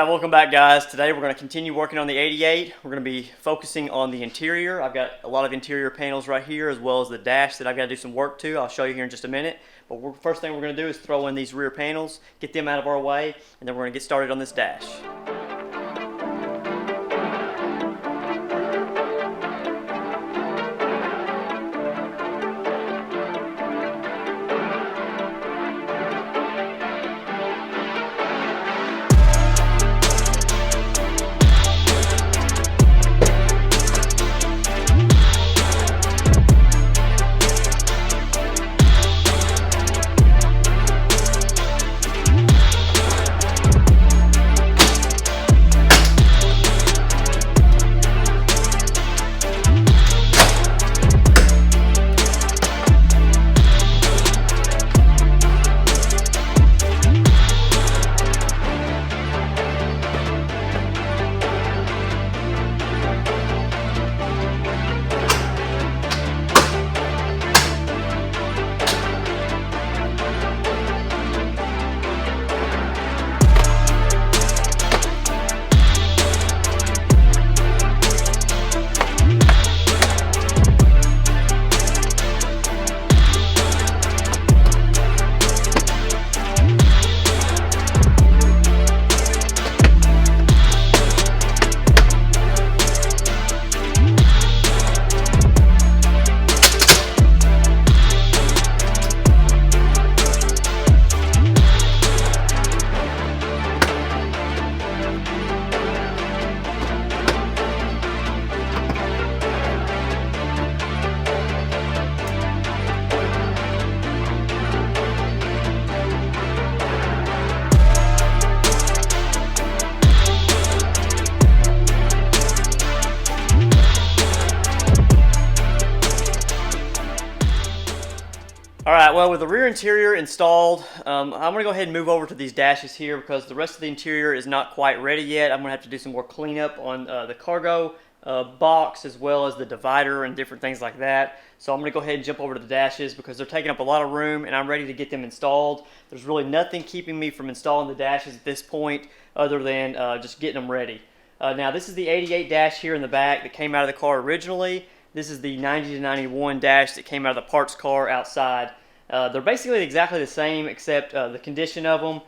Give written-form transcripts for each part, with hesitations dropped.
Alright, welcome back guys. Today we're going to continue working on the 88. We're going to be focusing on the interior. I've got a lot of interior panels right here as well as the dash that I've got to do some work to. I'll show you here in just a minute. But first thing we're going to do is throw in these rear panels, get them out of our way, and then we're going to get started on this dash. Alright, well with the rear interior installed, I'm going to go ahead and move over to these dashes here because the rest of the interior is not quite ready yet. I'm going to have to do some more cleanup on the cargo box as well as the divider and different things like that. So I'm going to go ahead and jump over to the dashes because they're taking up a lot of room and I'm ready to get them installed. There's really nothing keeping me from installing the dashes at this point other than just getting them ready. Now this is the 88 dash here in the back that came out of the car originally. This is the 90 to 91 dash that came out of the parts car outside. They're basically exactly the same except the condition of them.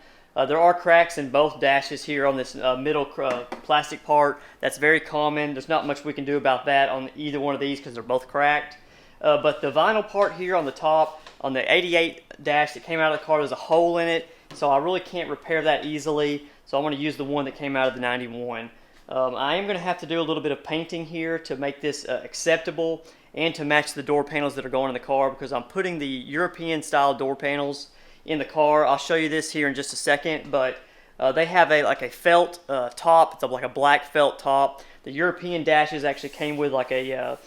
There are cracks in both dashes here on this middle plastic part. That's very common. There's not much we can do about that on either one of these because they're both cracked. But the vinyl part here on the top, on the 88 dash that came out of the car, there's a hole in it. So I really can't repair that easily. So I'm going to use the one that came out of the 91. I am going to have to do a little bit of painting here to make this acceptable and to match the door panels that are going in the car because I'm putting the European style door panels in the car. I'll show you this here in just a second, but they have like a felt top. It's like a black felt top. The European dashes actually came with like a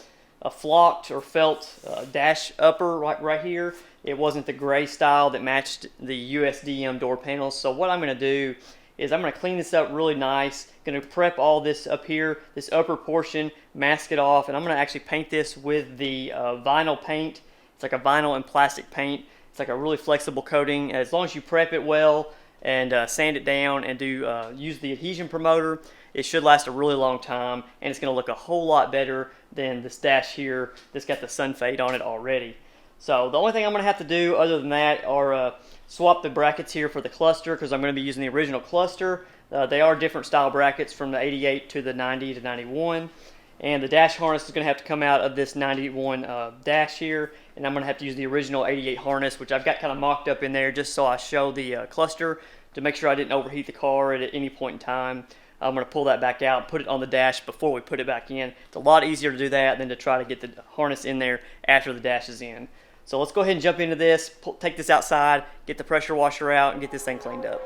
flocked or felt dash upper right here. It wasn't the gray style that matched the USDM door panels. So what I'm going to do is I'm going to clean this up really nice. Going to prep all this up here, this upper portion, mask it off, and I'm going to actually paint this with the vinyl paint. It's like a vinyl and plastic paint. It's like a really flexible coating. As long as you prep it well and sand it down and use the adhesion promoter, it should last a really long time, and it's going to look a whole lot better than this dash here that's got the sun fade on it already. So the only thing I'm going to have to do other than that are swap the brackets here for the cluster because I'm going to be using the original cluster. They are different style brackets from the 88 to the 90 to 91. And the dash harness is going to have to come out of this 91 dash here. And I'm going to have to use the original 88 harness, which I've got kind of mocked up in there just so I show the cluster to make sure I didn't overheat the car at any point in time. I'm going to pull that back out, put it on the dash before we put it back in. It's a lot easier to do that than to try to get the harness in there after the dash is in. So let's go ahead and jump into this, take this outside, get the pressure washer out, and get this thing cleaned up.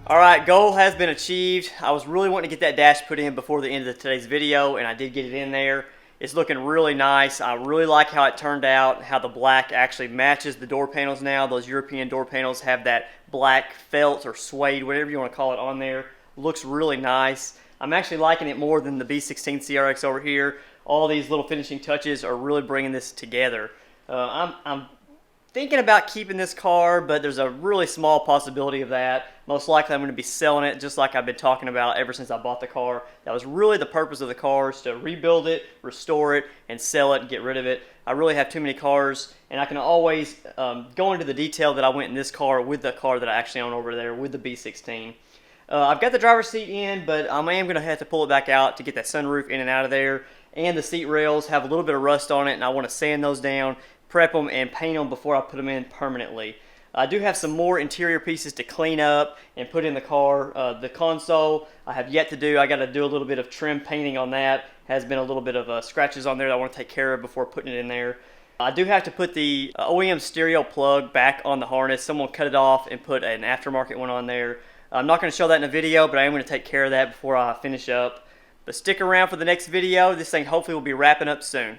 Alright, goal has been achieved. I was really wanting to get that dash put in before the end of today's video, and I did get it in there. It's looking really nice. I really like how it turned out, how the black actually matches the door panels now. Those European door panels have that black felt or suede, whatever you want to call it, on there. Looks really nice. I'm actually liking it more than the B16 CRX over here. All these little finishing touches are really bringing this together. I'm thinking about keeping this car, but there's a really small possibility of that. Most likely I'm going to be selling it, just like I've been talking about ever since I bought the car. That was really the purpose of the car, is to rebuild it, restore it, and sell it and get rid of it. I really have too many cars, and I can always go into the detail that I went in this car with the car that I actually own over there with the B16. I've got the driver's seat in, but I am going to have to pull it back out to get that sunroof in and out of there. And the seat rails have a little bit of rust on it, and I want to sand those down, prep them, and paint them before I put them in permanently. I do have some more interior pieces to clean up and put in the car. The console I have yet to do. I got to do a little bit of trim painting on that. Has been a little bit of scratches on there that I want to take care of before putting it in there. I do have to put the OEM stereo plug back on the harness. Someone cut it off and put an aftermarket one on there. I'm not going to show that in a video, but I am going to take care of that before I finish up. But stick around for the next video. This thing hopefully will be wrapping up soon.